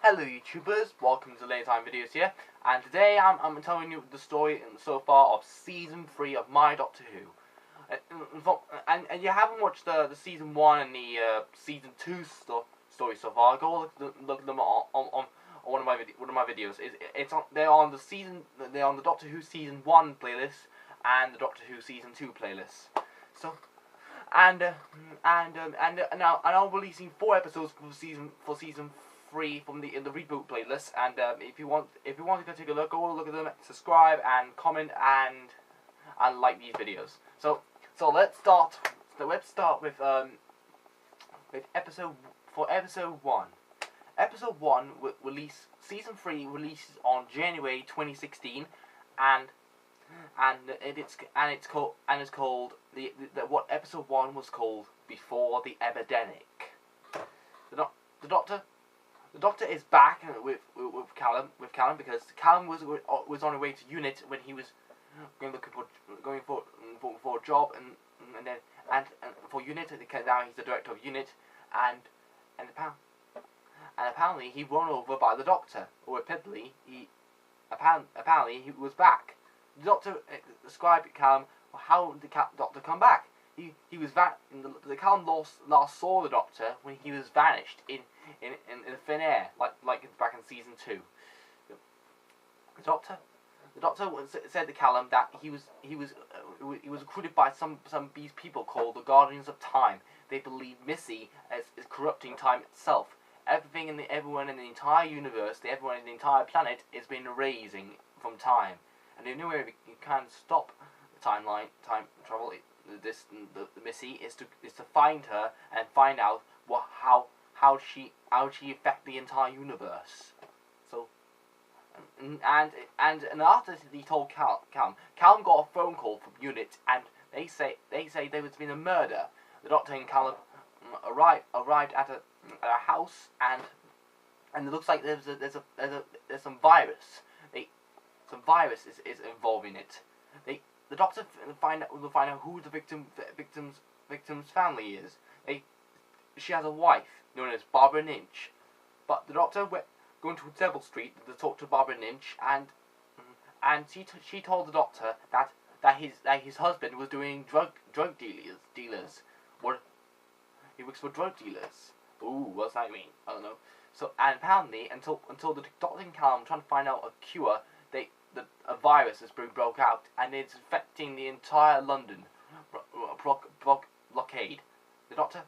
Hello YouTubers, welcome to Later Time Videos here, and today I'm telling you the story so far of Season 3 of My Doctor Who. And you haven't watched the Season 1 and the Season 2 story so far, go look at them on one of my videos. They're on the Doctor Who Season 1 playlist and the Doctor Who Season 2 playlist. So now I'm releasing 4 episodes for season 3 from the reboot playlist, and if you want to go take a look, go look at them, subscribe and comment and like these videos. So let's start with episode 1. Episode 1 season 3 releases on January 2016, and it's called what episode 1 was called Before the Epidemic. The Doctor is back with Callum because Callum was on his way to Unit when he was going for a job, and for Unit, now he's the director of Unit, and apparently he run over by the Doctor, or apparently he was back. The Doctor described Callum, how did the Doctor come back? He was the Callum last saw the Doctor when he was vanished in thin air, like back in season 2. The Doctor said to Callum that he was recruited by some these people called the Guardians of Time. They believe Missy is corrupting time itself. Everyone in the entire universe, everyone in the entire planet is being erasing from time, and the only way you can stop the time travel, the Missy, is to find her and find out how she affect the entire universe. So and after he told Callum got a phone call from Unit, and they say there was been a murder. The Doctor and Callum arrived at a house, and it looks like there's some virus. Some virus is involved in it. The Doctor will find out who the victim's family is. She has a wife known as Barbara Ninch, but the Doctor going to Devil Street to talk to Barbara Ninch, and she told the Doctor that his husband was doing drug dealers. What? He works for drug dealers. Ooh, what's that mean? I don't know. So, and apparently, until the Doctor and Callum trying to find out a cure, a virus has been broke out, and it's affecting the entire London blockade. The Doctor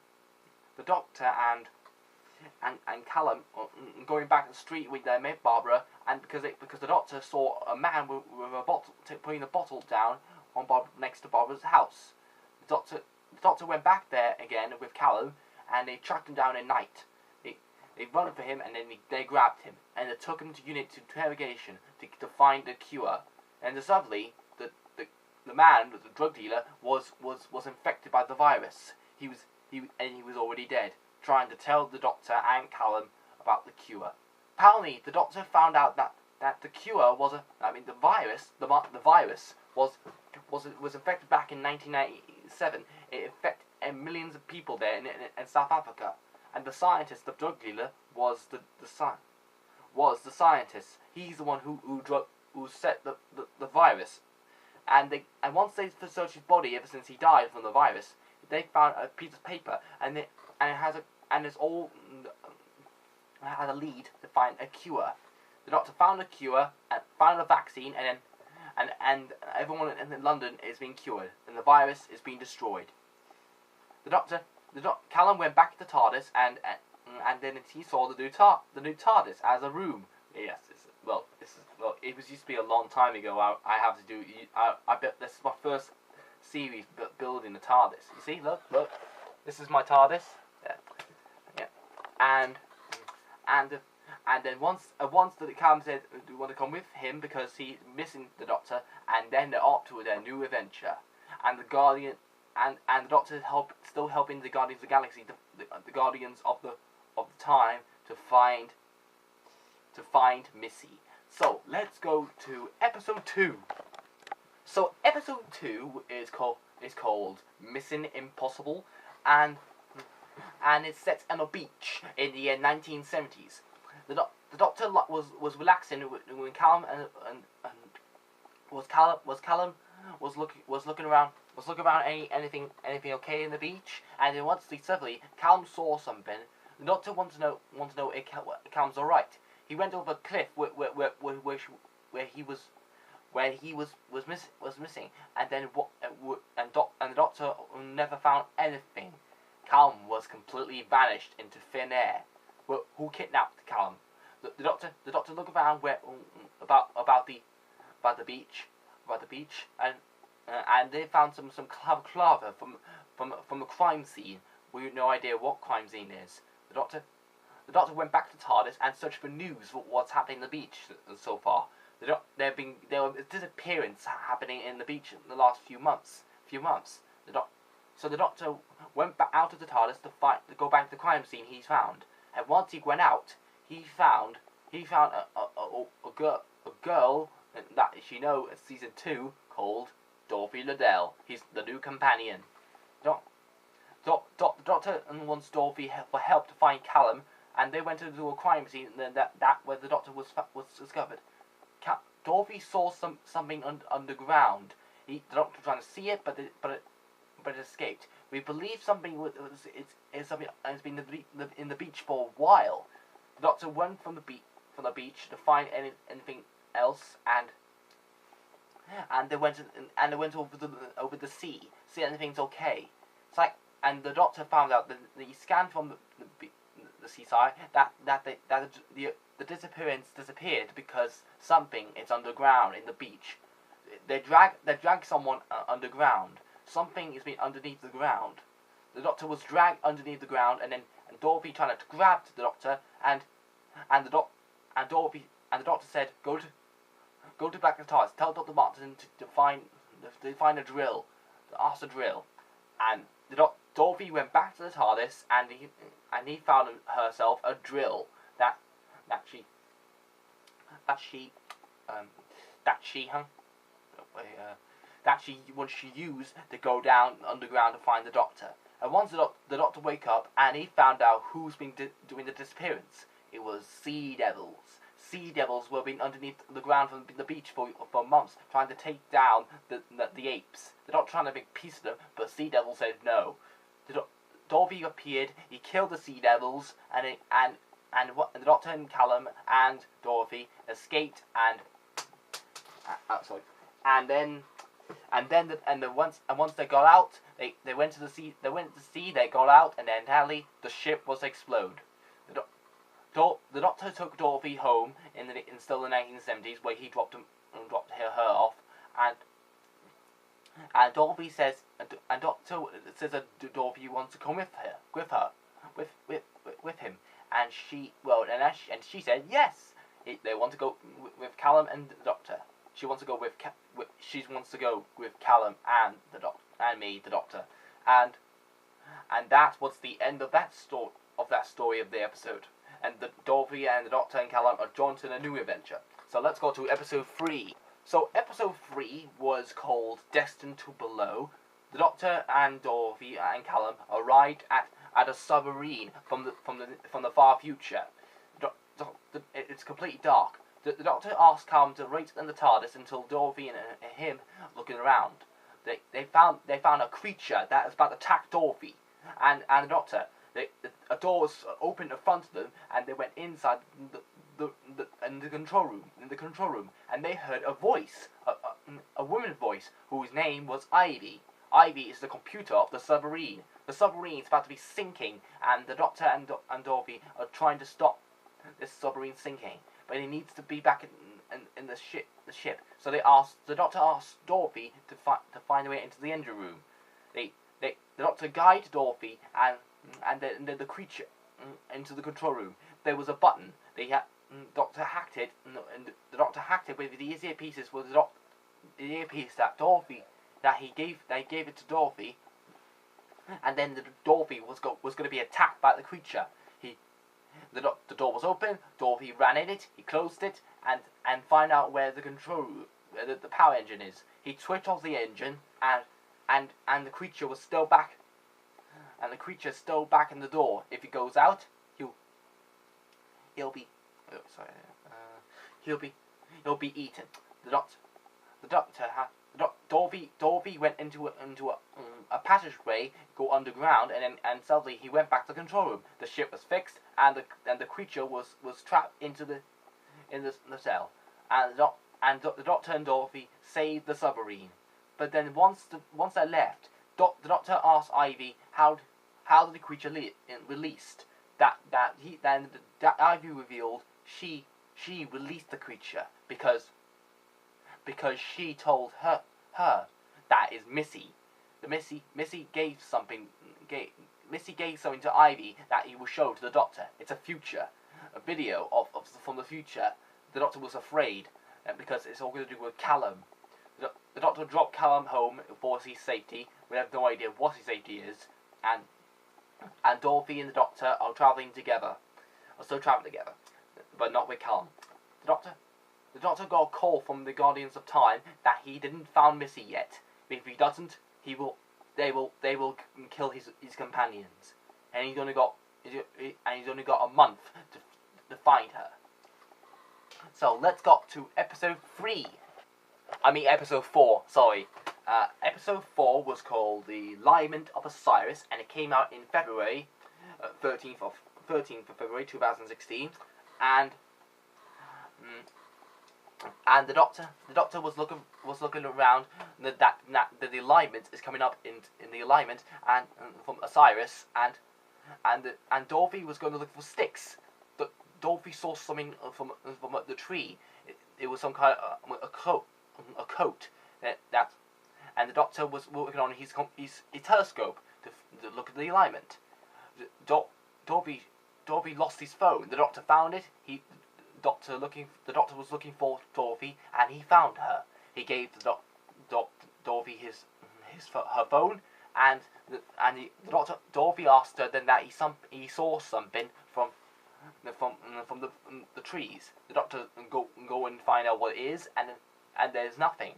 and Callum going back to the street with their mate Barbara, and because the Doctor saw a man with a bottle putting a bottle down next to Barbara's house. The Doctor went back there again with Callum, and they tracked him down at night. They run for him, and then they grabbed him, and they took him to Unit to interrogation to find the cure. And suddenly, the man, the drug dealer, was infected by the virus. He was already dead, trying to tell the Doctor and Callum about the cure. Apparently, the Doctor found out that the cure the virus was infected back in 1997. It affected millions of people there in South Africa. And the scientist, the drug dealer, was the scientist. He's the one who set the virus. And once they searched his body ever since he died from the virus, they found a piece of paper, and it has a lead to find a cure. The Doctor found a cure and found a vaccine, and everyone in London is being cured, and the virus is being destroyed. Callum went back to the TARDIS, and then he saw the new TARDIS as a room. Yes, it was used to be a long time ago. I have to do. I bet this is my first series building the TARDIS. You see, look, this is my TARDIS. Yeah. And then once the Callum said, "Do you want to come with him?" because he's missing the Doctor, and then they're off to their new adventure, and the Guardian. And the Doctor is still helping the Guardians of the Galaxy, the Guardians of the Time, to find Missy. So let's go to episode 2. So episode 2 is called Mission Impossible, and it's set on a beach in the 1970s. the doctor was relaxing when Callum and was looking around anything okay in the beach, and then suddenly Callum saw something. The doctor wanted to know if Callum's all right. He went over a cliff where he was missing, and then the doctor never found anything. Callum was completely vanished into thin air. Well, who kidnapped Callum? The doctor looked around about the beach, and they found some cadaver from the crime scene. We have no idea what crime scene is. The doctor went back to TARDIS and searched for news for what's happening on the beach so far. There was disappearance happening in the beach in the last few months. So the doctor went back out of the TARDIS to go back to the crime scene he's found. And once he went out, he found a girl that she knows in season 2 called Dorothy Liddell. He's the new companion. The doctor wants Dorothy for help to find Callum, and they went into a crime scene, and that where the doctor was discovered. Dorothy saw something underground. The doctor was trying to see it, but it escaped. We believe something has been in the beach for a while. The doctor went from the beach to find anything else, and they went over the sea, see if anything's okay. It's like, and the doctor found out that he scanned from the seaside that the disappearance disappeared because something is underground in the beach. They drag someone underground. Something is being underneath the ground. The doctor was dragged underneath the ground, and Dorothy tried to grab the doctor, and the doctor said, go to back to TARDIS. Tell Dr. Martin to find a drill, to ask a drill, and Dorothy went back to the TARDIS, and he found herself a drill that she used to go down underground to find the doctor. And once the doctor wake up, and he found out who's been doing the disappearance. It was sea devils. Sea devils were being underneath the ground from the beach for months, trying to take down the apes. The doctor trying to make peace of them, but sea devils said no. Dorothy appeared. He killed the sea devils, and the doctor and Callum and Dorothy escaped, once they got out, they went to the sea. They got out, and then entirely the ship was explode. The doctor took Dorothy home in still the 1970s, where he dropped her off, and Dorothy says, and Doctor says that Dorothy wants to come with him, and she said yes. They want to go with Callum and the doctor. She wants to go with Callum and the doctor and me, the doctor, and that was the end of that story of the episode. And Dorothy and the doctor and Callum are drawn to a new adventure. So let's go to episode 3. So episode 3 was called Destined to Below. The doctor and Dorothy and Callum arrived at a submarine from the far future. It's completely dark. The doctor asked Callum to wait in the TARDIS until Dorothy and him looking around. They found a creature that was about to attack Dorothy and the doctor. A door was opened in front of them, and they went inside the control room, and they heard a voice, a woman's voice, whose name was Ivy. Ivy is the computer of the submarine. The submarine is about to be sinking, and the doctor and Dorothy are trying to stop this submarine sinking, but he needs to be back in the ship. So the doctor asked Dorothy to find a way into the engine room. The doctor guided Dorothy and the creature into the control room. There was a button. Doctor hacked it, and the doctor hacked it with the earpieces. Was the earpiece that he gave it to Dorothy, and then Dorothy was going to be attacked by the creature. The door was open. Dorothy ran in it. He closed it and find out where the control room, where the power engine is. He switched off the engine, and the creature was still back. And the creature's still back in the door. If he goes out, he'll be sorry. He'll be eaten. The doctor Dorothy went into a passageway, go underground, and suddenly he went back to the control room. The ship was fixed, and the creature was trapped in the cell, and the doctor and Dorothy saved the submarine. But then once they left, the doctor asked Ivy how did the creature released. That Ivy revealed she released the creature because she told her that is Missy. Missy gave something to Ivy that he will show to the doctor. It's a video from the future. The doctor was afraid because it's all going to do with Callum. The doctor dropped Callum home for his safety. We have no idea what his safety is, and Dorothy and the doctor are traveling together. Are still traveling together, but not with Callum. The doctor got a call from the Guardians of Time that he didn't found Missy yet. If he doesn't, they will kill his companions, and he's only got a month to find her. So let's go to episode 4. Sorry. Episode 4 was called The Lament of Osiris, and it came out in February, 13th of February 2016, and the doctor was looking around that the alignment is coming up in the alignment and from Osiris, and Dorothy was going to look for sticks. Dorothy saw something from the tree. It was some kind of a coat and the doctor was working on his telescope to look at the alignment. Dorothy lost his phone. The doctor found it. The doctor was looking for Dorothy, and he found her. He gave Dorothy her phone, and Dorothy asked her then that he saw something from the trees. The doctor go and find out what it is, and there's nothing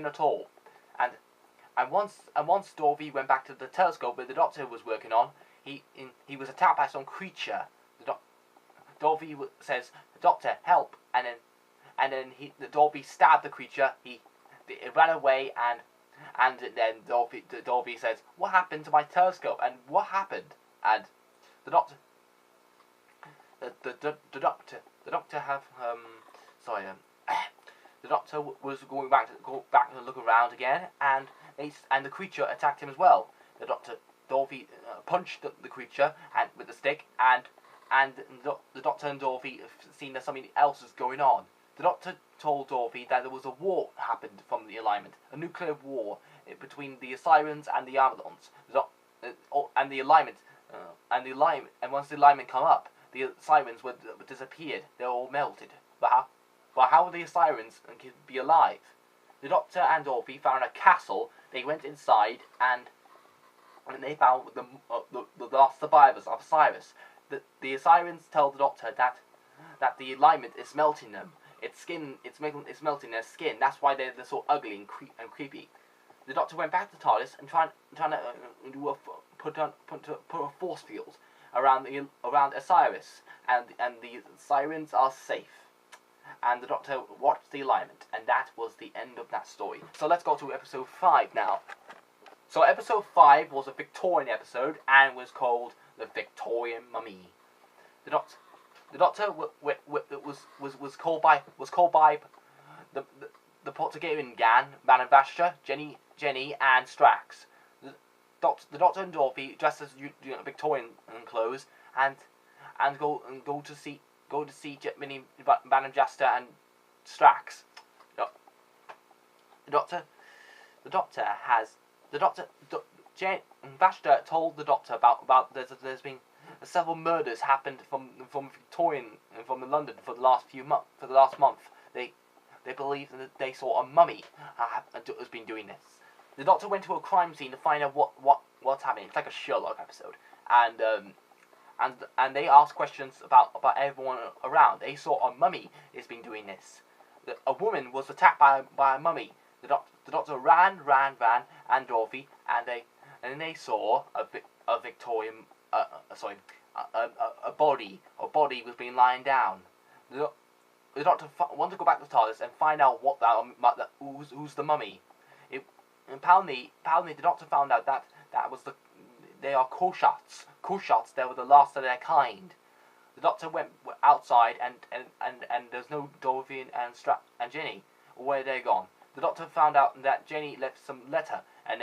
at all. And once Dorothy went back to the telescope where the doctor was working on, he was attacked by some creature. Dorothy says, "Doctor, help!" And then Dorothy stabbed the creature. It ran away, and then Dorothy says, "What happened to my telescope? And what happened?" And the doctor the doctor was going back to look around again, and the creature attacked him as well. Dorothy punched the creature with the stick, and the doctor and Dorothy seen that something else is going on. The doctor told Dorothy that there was a war happened from the alignment, a nuclear war between the Osirians and the Avalons, and once the alignment come up, the Osirians were disappeared. They were all melted. But how would the Osirians be alive? The doctor and Dorothy found a castle. They went inside, and they found the last survivors of Osiris. The Osirians tell the doctor that the alignment is melting them. It's melting their skin. That's why they're so ugly and creepy. The doctor went back to TARDIS and trying to put a force field around Osiris, and the Osirians are safe. And the doctor watched the alignment, and that was the end of that story. So let's go to episode 5 now. So episode 5 was a Victorian episode and was called The Victorian Mummy. The doctor was called by the Portuguese gang, Manavastra, Jenny, and Strax. The doctor and Dorothy dressed as Victorian clothes and go to see Minnie, Manavastra, and Strax. Vashta told the doctor about there's been several murders happened from Victorian and from London for the last month. They believe that they saw a mummy has been doing this. The doctor went to a crime scene to find out what's happening. It's like a Sherlock episode, and they asked questions about everyone around. They saw a mummy has been doing this. A woman was attacked by a mummy. The doctor ran, and Dorothy, and they saw a Victorian, a body. A body was being lying down. The, the Doctor wanted to go back to the TARDIS and find out what who's the mummy. Apparently, the Doctor found out that they are Koshats. Koshats, they were the last of their kind. The Doctor went outside and there's no Dorothy and Jenny. Where they gone? The Doctor found out that Jenny left some letter, and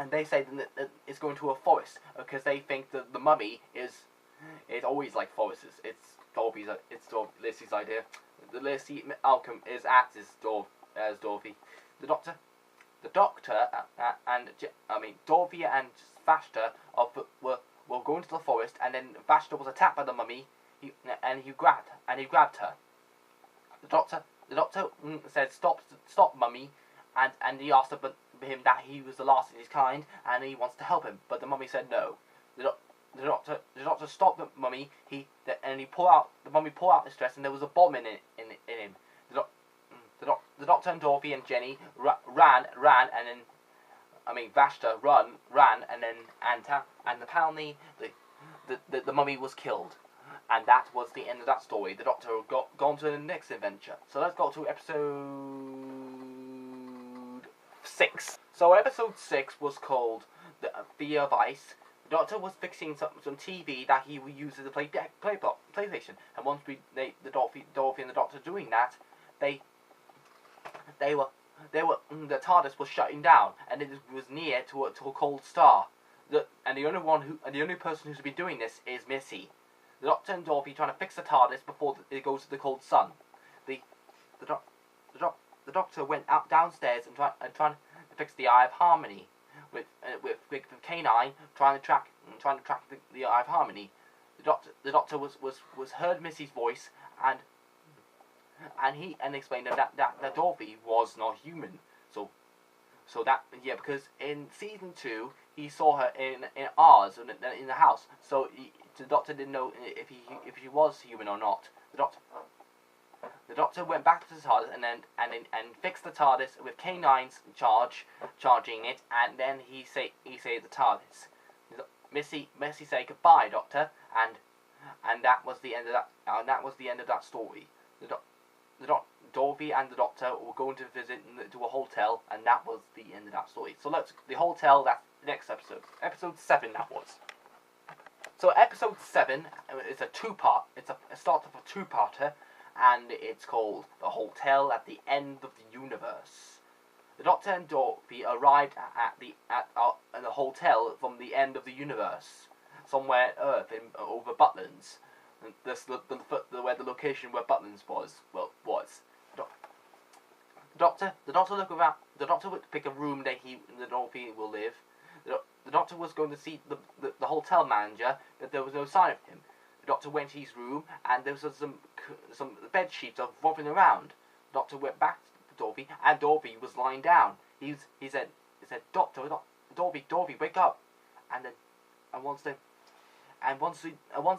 they say that it's going to a forest because they think that the mummy is always like forests. It's Lizzie's idea. The Lizzie Malcolm is acts as Dorothy. The Doctor, Dorothy and Vashta were going to the forest, and then Vashta was attacked by the mummy. He grabbed her. The doctor said, "Stop, mummy," and he asked him that he was the last of his kind, and he wants to help him. But the mummy said no. The doctor stopped the mummy. The mummy pulled out his dress, and there was a bomb in him. The Doctor and Dorothy and Jenny ran, and then Vashta ran, and apparently the mummy was killed. And that was the end of that story. The Doctor gone to the next adventure. So let's go to episode 6. So episode 6 was called The Fear of Ice. The Doctor was fixing some TV that he would use as a PlayStation. And once Dorothy and the Doctor doing that, the TARDIS was shutting down, and it was near to a cold star. And the only person who's been doing this is Missy. The Doctor and Dorothy trying to fix the TARDIS before it goes to the cold sun. The Doctor went out downstairs and trying to fix the Eye of Harmony with K9 trying to track the Eye of Harmony. The Doctor was heard Missy's voice and he explained that Dorothy was not human. So that because in season 2 he saw her in ours in the house. So the Doctor didn't know if she was human or not. The Doctor went back to the TARDIS and fixed the TARDIS with K9's charging it, and then he saved the TARDIS. Missy said goodbye, Doctor, and that was the end of that. That was the end of that story. Dorothy and the Doctor were going to visit to a hotel, and that was the end of that story. So the hotel. That's the next episode. Episode 7. That was. So episode 7 is a two-part. It's a start of a two-parter, and it's called The Hotel at the End of the Universe. The Doctor and Dorothy arrived at the hotel from the end of the universe, somewhere on Earth over Butlins. Where the location where Butlins was. The Doctor looked around. The Doctor would pick a room that Dorothy will live. The Doctor was going to see the hotel manager, but there was no sign of him. The Doctor went to his room, and there was some bed sheets wobbling around. The Doctor went back to Dorothy, and Dorothy was lying down. He said, Dorothy, wake up! Once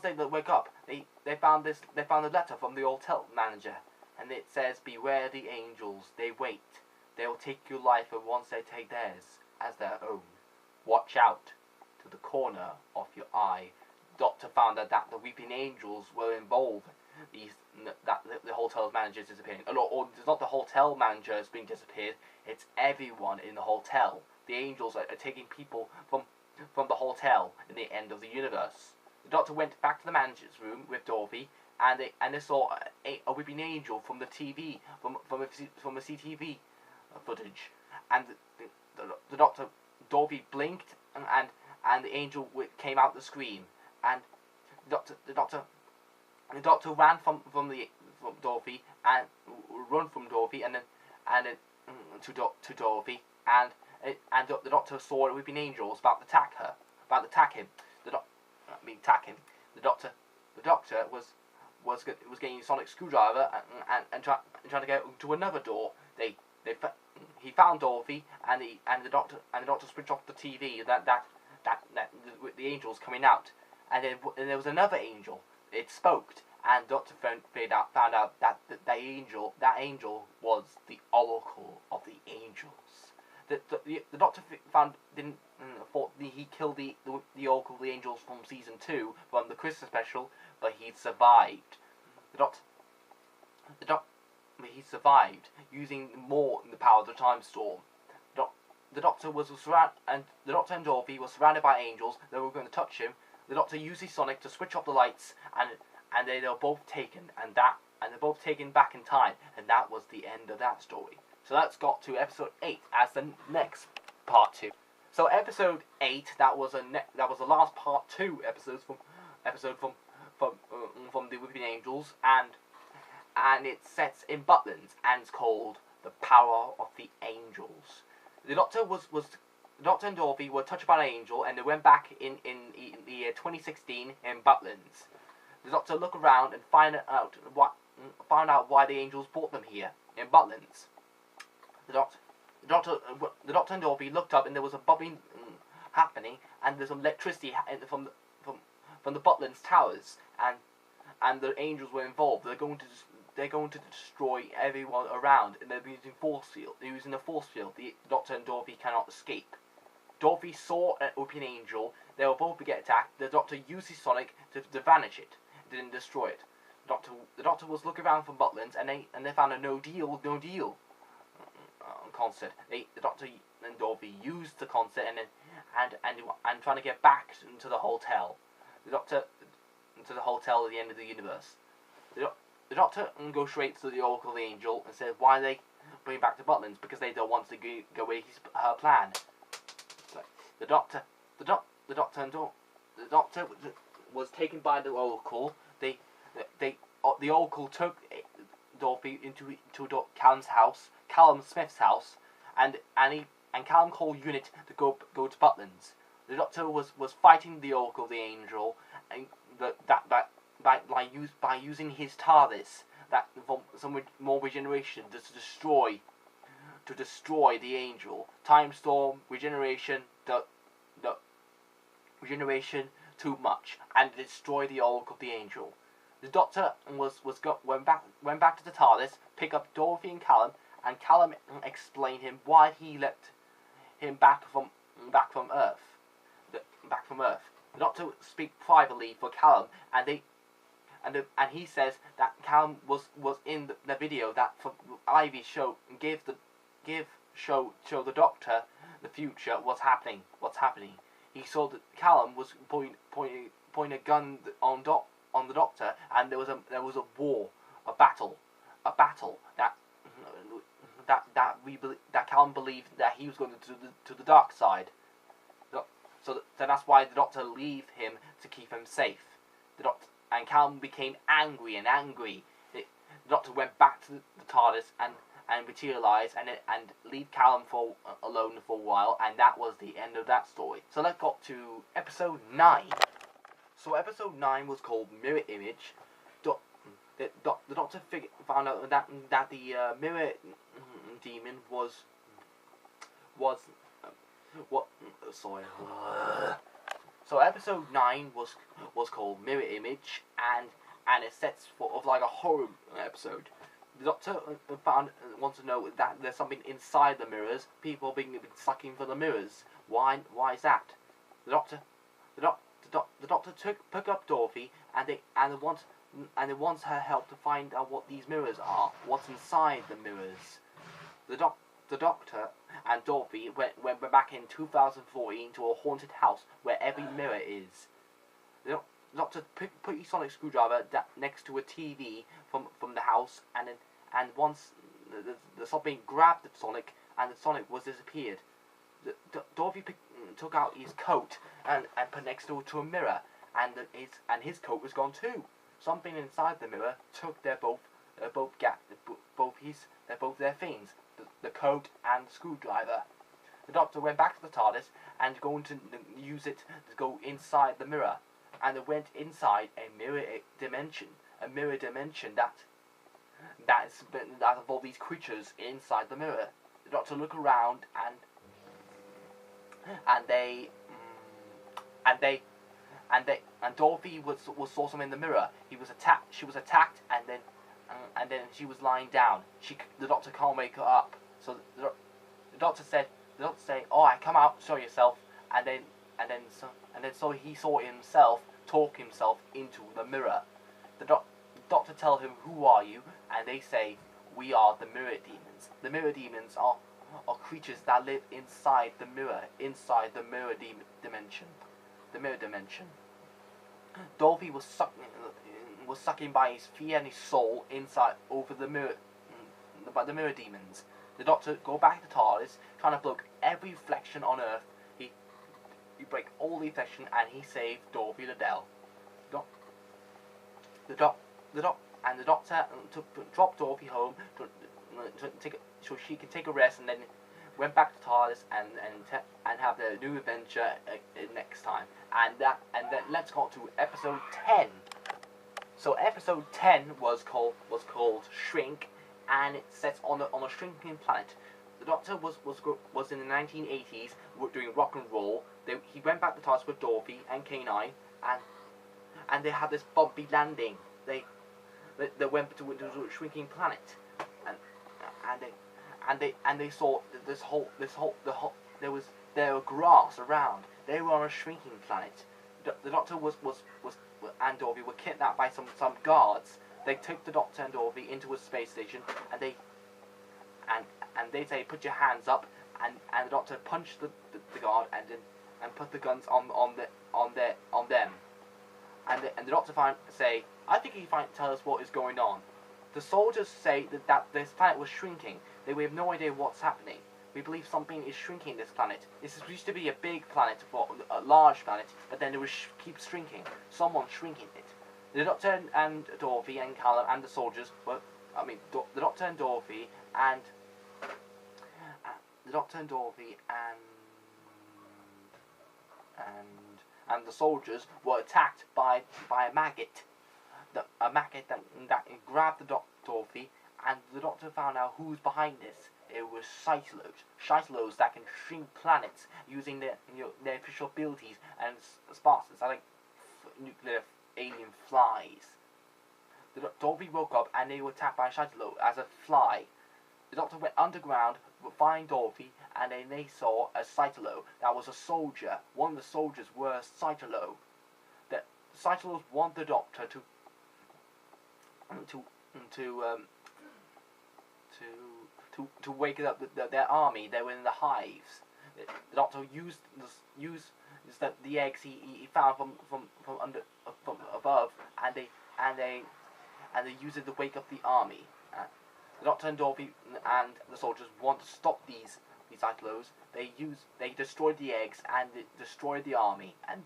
they wake up, they found a letter from the hotel manager, and it says, "Beware the angels. They wait. They will take your life, and once they take theirs as their own, watch out to the corner of your eye." Doctor found out that the weeping angels were involved. That the hotel manager is disappearing. Or it's not the hotel manager has been disappeared. It's everyone in the hotel. The angels are taking people from the hotel in the end of the universe. The Doctor went back to the manager's room with Dorothy, and they saw a weeping angel from the TV, from a CTV footage, and the Doctor, Dorothy blinked, and the angel came out the screen, and the Doctor ran from Dorothy and then to Dorothy, and the Doctor saw a weeping angel about to attack him. The Doctor was getting a sonic screwdriver and trying to get to another door. He found Dorothy, and the Doctor switched off the TV. That the angel's coming out, and then there was another angel. It spoke, and Doctor found out that angel was the Oracle of the Angels. The Doctor found didn't thought he killed the Oracle, the Angels from season 2 from the Christmas special, but he survived. He survived using more in the power of the time storm. The Doctor and Dorothy were surrounded by angels. They were going to touch him. The Doctor used his sonic to switch off the lights, and they were both taken, and they're both taken back in time, and that was the end of that story. So let's got to episode 8 as the next part 2. So episode 8, that was the last part 2 episodes from the Weeping Angels, and it sets in Butlins, and it's called The Power of the Angels. The Doctor and Dorothy were touched by an angel, and they went back in the year 2016 in Butlins. The Doctor looked around and find out why the angels brought them here in Butlins. The Doctor and Dorothy looked up, and there was a bubbling happening, and there's some electricity from the Butlins towers, and the angels were involved. They're going to destroy everyone around, and they're using force field. They're using a force field. The Doctor and Dorothy cannot escape. Dorothy saw an open angel. They were both to get attacked. The Doctor used his sonic to vanish it. It didn't destroy it. The Doctor was looking around for Butlins, and they found a no deal concert. The Doctor and Dorothy used the concert and trying to get back to the hotel. The Doctor to the hotel at the end of the universe. The Doctor goes straight to the Oracle, the Angel, and says why they bring back to Butlins, because they don't want to go with her plan. So the Doctor was taken by the Oracle. The Oracle took Dorothy into Callum's house, Callum Smith's house, and Callum called unit to go to Butlins. The Doctor was fighting the Oracle, the Angel, and by using his TARDIS, that some more regeneration to destroy the Angel. Time storm, regeneration, the regeneration too much, and destroy the Oracle, the Angel. The Doctor went back to the TARDIS, pick up Dorothy and Callum explained him why he left him back from Earth. The Doctor speak privately for Callum, and he says that Callum was in the video that Ivy showed show the Doctor the future, what's happening. He saw that Callum was pointing a gun on the Doctor, and there was a war, a battle that Callum believed that he was going to the dark side. So that's why the Doctor leave him to keep him safe. And Callum became angry. The Doctor went back to the TARDIS and materialized and leave Callum alone for a while, and that was the end of that story. So let's go to episode 9. So episode 9 was called Mirror Image. The Doctor found out that the mirror demon was what? Sorry. So episode 9 was called Mirror Image, and it sets of like a horror episode. The Doctor wants to know that there's something inside the mirrors. People being sucking for the mirrors. Why is that? The Doctor took up Dorothy, and wants her help to find out what these mirrors are. What's inside the mirrors? The Doctor and Dorothy went back in 2014 to a haunted house where every mirror is. The Doctor put his sonic screwdriver next to a TV from the house, and once the something grabbed the sonic, and the sonic was disappeared. Dorothy took out his coat and put next to a mirror, and his coat was gone too. Something inside the mirror took both their things. The coat and the screwdriver. The Doctor went back to the TARDIS and going to use it to go inside the mirror, and it went inside a mirror dimension that involved these creatures inside the mirror. The Doctor looked around and Dorothy saw something in the mirror. She was attacked, and then she was lying down. The Doctor can't wake her up. So the Doctor said the doctor say, "All right, come out, show yourself," and then so he saw himself talk himself into the mirror. The doctor tell him, "Who are you?" And they say, "We are the mirror demons." The mirror demons are creatures that live inside the mirror dimension. The mirror dimension. Dorothy was sucking by his fear and his soul inside over the mirror by the mirror demons. The doctor go back to TARDIS, trying to block every reflection on Earth. He break all the reflection and he saved Dorothy Liddell. The doctor dropped Dorothy home so she could take a rest, and then went back to TARDIS and have their new adventure next time. And then let's go to episode 10. So episode 10 was called Shrink, and it sets on a shrinking planet. The Doctor was in the 1980s doing rock and roll. He went back to TARDIS with Dorothy and K9, and they had this bumpy landing. They went to a shrinking planet, and they saw there were grass around. They were on a shrinking planet. The Doctor and Dorothy were kidnapped by some guards. They took the Doctor and Dorothy into a space station, and they say, "Put your hands up," and the Doctor punched the guard and put the guns on them. And the Doctor say, "I think you tell us what is going on." The soldiers say that this planet was shrinking. We have no idea what's happening. We believe something is shrinking this planet. This used to be a big planet, a large planet, but then it keeps shrinking. Someone's shrinking it. The Doctor and Dorothy and Callum and the soldiers the Doctor and Dorothy and and the soldiers were attacked by a maggot. A maggot that grabbed Dorothy, and the Doctor found out who's behind this. It was Cyclos that can shrink planets using their official abilities and sparks like nuclear alien flies. Dorothy woke up and they were attacked by Cyclos as a fly. The Doctor went underground to find Dorothy, and then they saw a Cyclo that was a soldier. One of the soldiers was Cyclo. The Cyclos want the Doctor to wake up their army. They were in the hives. The Doctor used the eggs he found from above, and they used it to wake up the army. The Doctor and Dorothy and the soldiers want to stop these Cyclos. They destroyed the eggs and destroyed the army, and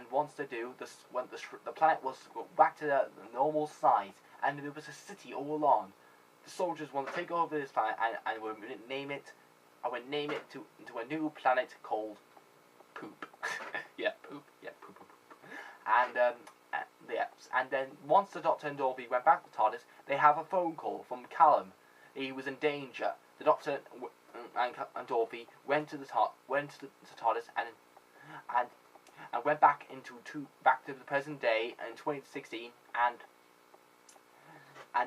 once they do, when the planet was back to the normal size, and there was a city all along. The soldiers want to take over this planet and we're going to name it. I would name it to a new planet called Poop. Poop. And then once the Doctor and Dorothy went back to TARDIS, they have a phone call from Callum. He was in danger. The Doctor and Dorothy went to the TARDIS and went back to the present day in 2016, and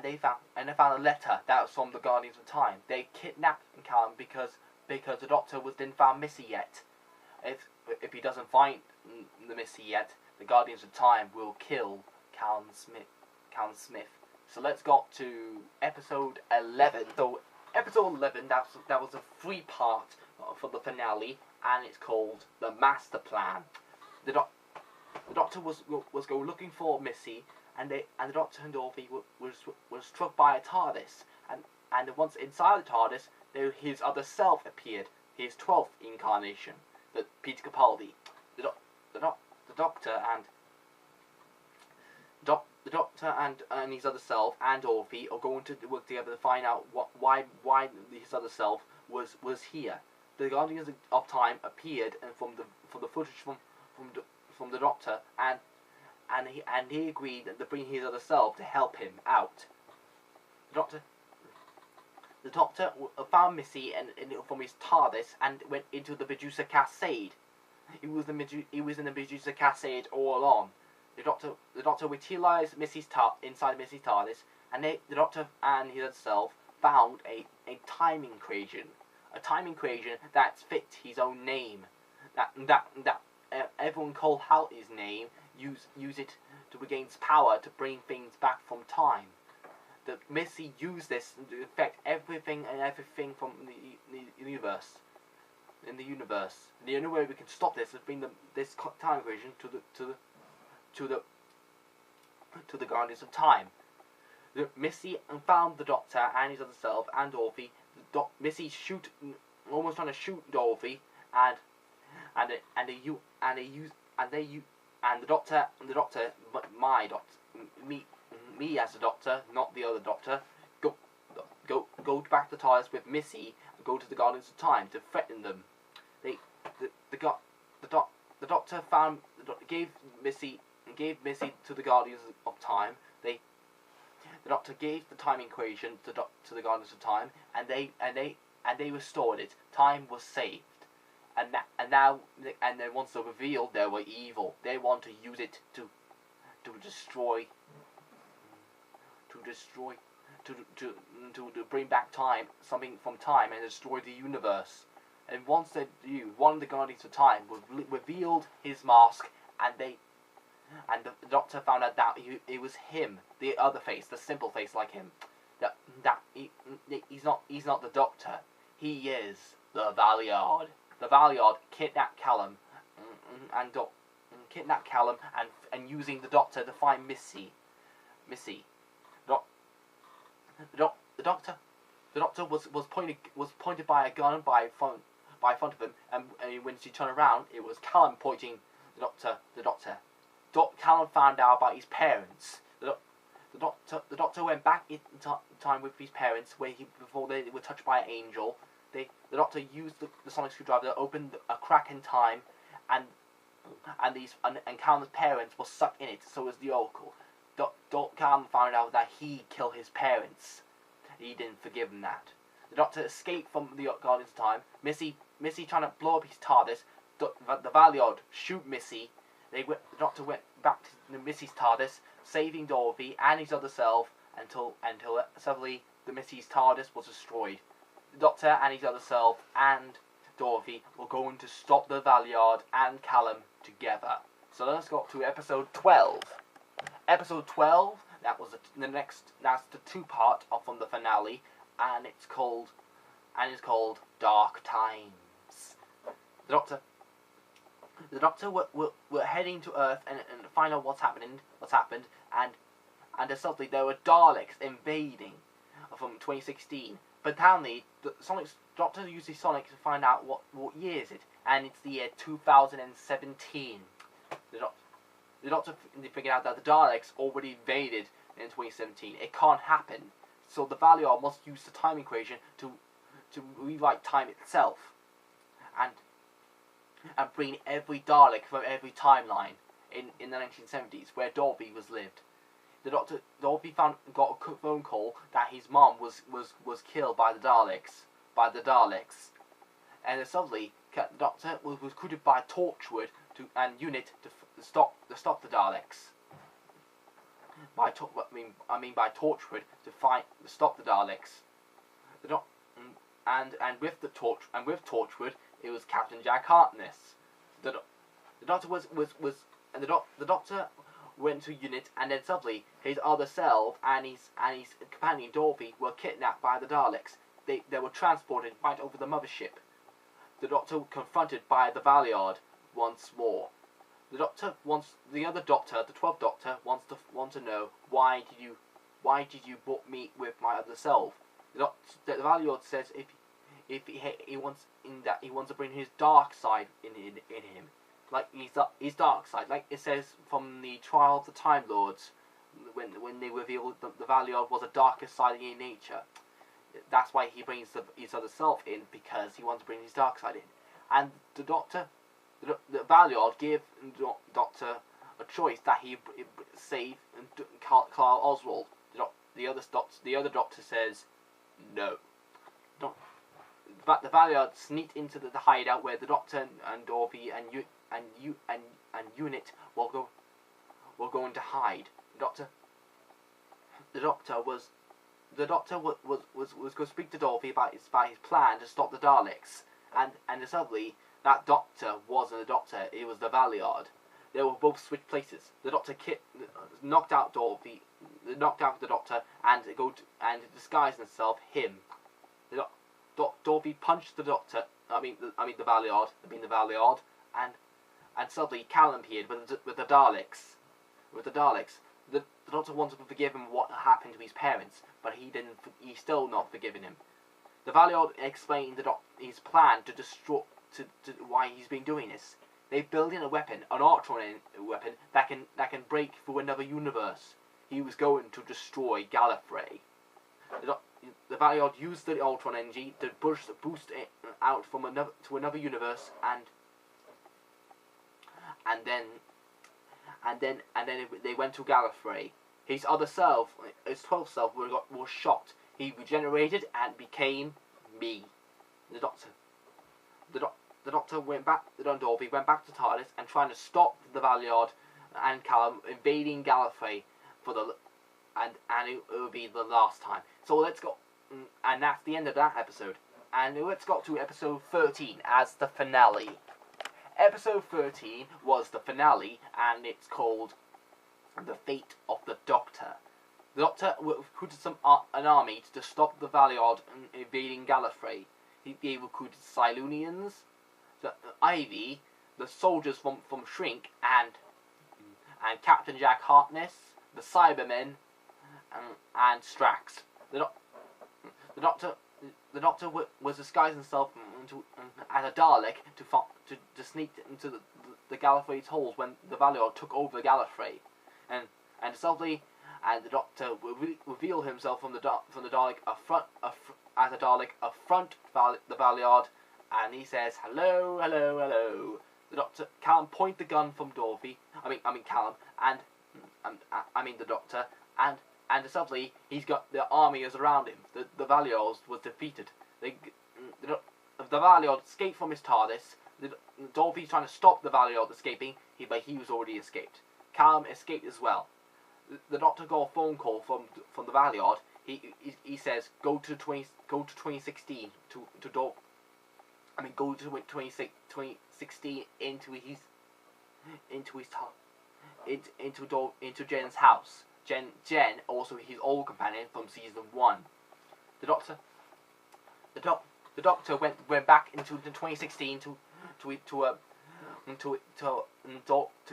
they found a letter that was from the Guardians of Time. They kidnapped Callum because the Doctor didn't find Missy yet. If he doesn't find the Missy yet, the Guardians of Time will kill Callum Smith. So let's go to episode 11. So episode 11, that was a 3-part for the finale, and it's called The Master Plan. The Doctor was go looking for Missy, and the Doctor and Dorothy was struck by a TARDIS, and once inside the TARDIS, his other self appeared, his 12th incarnation, Peter Capaldi. The Doctor and his other self and Dorothy are going to work together to find out why his other self was here. The Guardians of Time appeared, and from the footage from the Doctor, and he agreed to bring his other self to help him out. The Doctor found Missy from his TARDIS and went into the Medusa Cascade. He was in the Medusa Cascade all along. The Doctor materialized inside Missy's TARDIS, and the Doctor and his other self found a timing equation, that fit his own name. That everyone called out his name. Use it to regain power to bring things back from time. That Missy used this to affect everything from the universe. In the universe, the only way we can stop this is bring this time equation to the Guardians of Time. Missy found the Doctor and his other self and Dorothy. Missy almost trying to shoot Dorothy, and the Doctor, me as the Doctor, not the other Doctor, go back to the TARDIS with Missy and go to the Guardians of Time to threaten them. The Doctor gave Missy to the Guardians of Time. The Doctor gave the time equation to the Guardians of Time, and they restored it. Time was saved, and then once they revealed they were evil, they want to use it to bring back time, something from time, and destroy the universe. And once they do, one of the Guardians of Time revealed his mask, and the Doctor found out that it was him, the other face, the simple face like him. He's not the Doctor. He is the Valiard. The Valiard kidnapped Callum, and using the Doctor to find Missy. The Doctor was pointed by a gun by front of him, and when she turned around, it was Callum pointing the Doctor. Callum found out about his parents. The Doctor went back in time with his parents, before they were touched by an angel. The Doctor used the sonic screwdriver to open a crack in time, and Callum's parents were sucked in it. So was the Oracle. Callum found out that he killed his parents. He didn't forgive him that. The Doctor escaped from the Guardians of Time. Missy trying to blow up his TARDIS. The Valiard shoot Missy. The Doctor went back to Missy's TARDIS, saving Dorothy and his other self until suddenly the Missy's TARDIS was destroyed. The Doctor and his other self and Dorothy were going to stop the Valiard and Callum together. So let's go to episode 12. Episode 12. That's the two-part from the finale, and it's called Dark Times. The Doctor were heading to Earth and find out what's happened, and suddenly there were Daleks invading from 2016. But apparently, the Doctor uses Sonic to find out what year is it, and it's the year 2017. The Doctor figured out that the Daleks already invaded in 2017. It can't happen. So the Valiard must use the time equation to rewrite time itself, and bring every Dalek from every timeline in the 1970s where Dorothy lived. Dorothy got a phone call that his mom was killed by the Daleks, and suddenly the Doctor was recruited by Torchwood and Unit to stop the Daleks. By Torchwood to stop the Daleks. With Torchwood, it was Captain Jack Harkness. The Doctor went to Unit, and then suddenly his other self and his companion Dorothy were kidnapped by the Daleks. They were transported right over the mothership. The Doctor confronted by the Valiard once more. The other Doctor, the 12th Doctor, wants to know why did you put me with my other self? The Valiard says if he wants to bring his dark side in him, like his dark side, like it says from the Trial of the Time Lords, when they revealed the Valiard was a darker side in nature. That's why he brings his other self in, because he wants to bring his dark side in. And the Valiard gave Doctor a choice that he save Clara Oswald. The other Doctor says no. But the Valiard sneaked into the hideout where the Doctor and Dorothy and Unit were going to hide. The Doctor was the Doctor was going to speak to Dorothy about his plan to stop the Daleks, and suddenly that Doctor wasn't the Doctor. It was the Valiard. They were both switched places. The Doctor knocked out Dorothy, knocked out the Doctor, and disguised himself him. Dorothy punched the Doctor. The Valiard, and suddenly Callum appeared with the Daleks. The Doctor wanted to forgive him what happened to his parents, but he didn't. He's still not forgiven him. The Valiard explained his plan to destroy why he's been doing this. They built in a weapon, an Ultron weapon that can break through another universe. He was going to destroy Gallifrey. The Valiard used the Ultron energy to boost it out from another universe, and then they went to Gallifrey. His other self, his 12th self, was shot. He regenerated and became me, the Doctor. The Doctor went back. Dorothy went back to TARDIS and trying to stop the Valiard and Callum invading Gallifrey and it will be the last time. So let's go, and that's the end of that episode. And let's go to episode 13 as the finale. Episode 13 was the finale, and it's called The Fate of the Doctor. The Doctor recruited an army to stop the Valiard invading Gallifrey. He recruited Silurians, the Ivy, the soldiers from Shrink, and Captain Jack Harkness, the Cybermen, and Strax. The Doctor was disguising himself as a Dalek to sneak into the Gallifrey's holes when the Valiard took over Gallifrey, and suddenly, the Doctor revealed himself from the Dalek as a Dalek affront the Valiard, and he says hello, hello, hello. The Doctor can't point the gun from Dorothy. Callum, and the Doctor, and suddenly he's got the army is around him. The Valiard was defeated. The Valiard escaped from his TARDIS. Dorothy's trying to stop the Valiard escaping, but he was already escaped. Callum escaped as well. The Doctor got a phone call from the Valiard. He says go to 2016 go to 2016 into Jen's house. Jen, also his old companion from season 1. The Doctor went back into 2016 to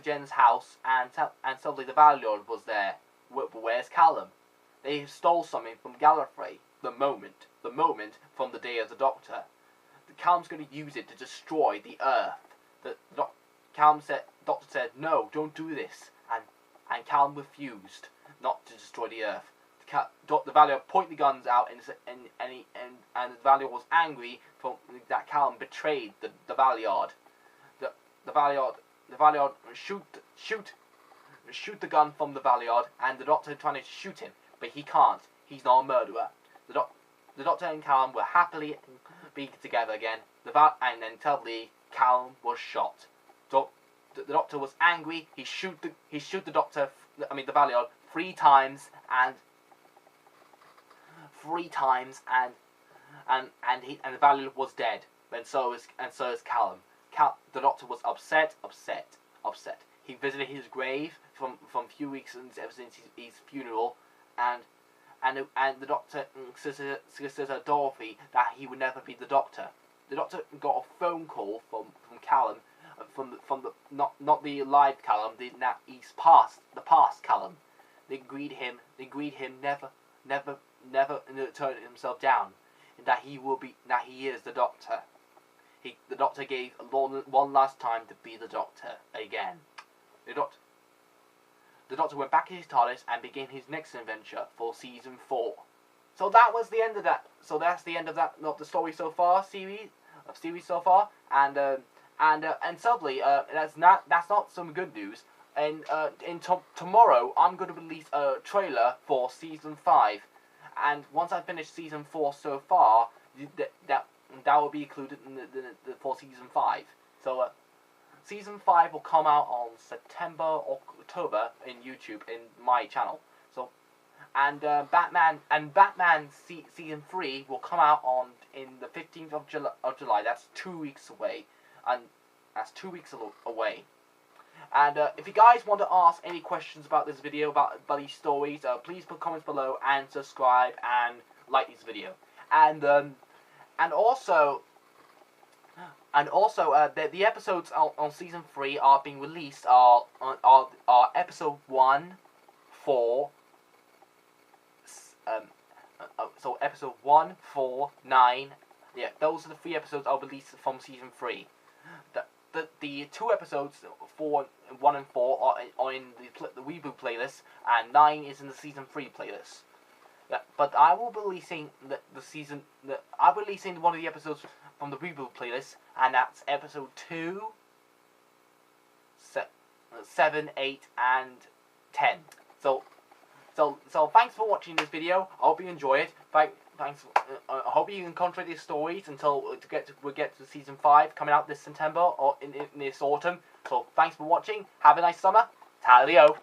Jen's house, and suddenly the Valiard was there. Where's Callum? They stole something from Gallifrey. The moment from the day of the Doctor. Callum's going to use it to destroy the Earth. Doctor said, no, don't do this, and Callum refused not to destroy the Earth. The Valiard pointed the guns out, and the Valiard was angry that Callum betrayed the Valiard. The Valiard shoot the gun from the Valiard, and the Doctor trying to shoot him, but he can't. He's not a murderer. The Doctor and Callum were happily be together again. And then suddenly Callum was shot. So the Doctor was angry. He shoot the Doctor. The Valiard 3 times, and the Valiard was dead. And so is Callum. The Doctor was upset. He visited his grave from a few weeks ever since his funeral, and the Doctor says to Dorothy that he would never be the Doctor. The Doctor got a phone call from Callum, from the not the live Callum, the past Callum. They agreed him never turn himself down, and that he is the Doctor. The Doctor gave one last time to be the Doctor again. The Doctor went back to his TARDIS and began his next adventure for season 4. So that was the end of that. So that's the end of that. Not the story so far, series so far, and suddenly that's not some good news. And tomorrow I'm going to release a trailer for season 5, and once I finish season 4 so far, that will be included in the for season 5. So season 5 will come out on September or October in YouTube in my channel. So Batman season 3 will come out in the 15th of July. That's 2 weeks away, and that's 2 weeks away. And if you guys want to ask any questions about this video, about these stories, please put comments below and subscribe and like this video. And also the episodes on season 3 are being released are episode 1, 4. So episode 1, 4, 9. Yeah, those are the 3 episodes I'll release from season 3. The 2 episodes, 1 and 4, are in the reboot playlist, and 9 is in the season 3 playlist. Yeah, but I will be releasing I'm releasing one of the episodes from the reboot playlist, and that's episode 2, 7, 8, and 10. So thanks for watching this video. I hope you enjoy it. Thanks. I hope you can concentrate these stories until we get to season 5 coming out this September or in this autumn. So thanks for watching. Have a nice summer. Talio.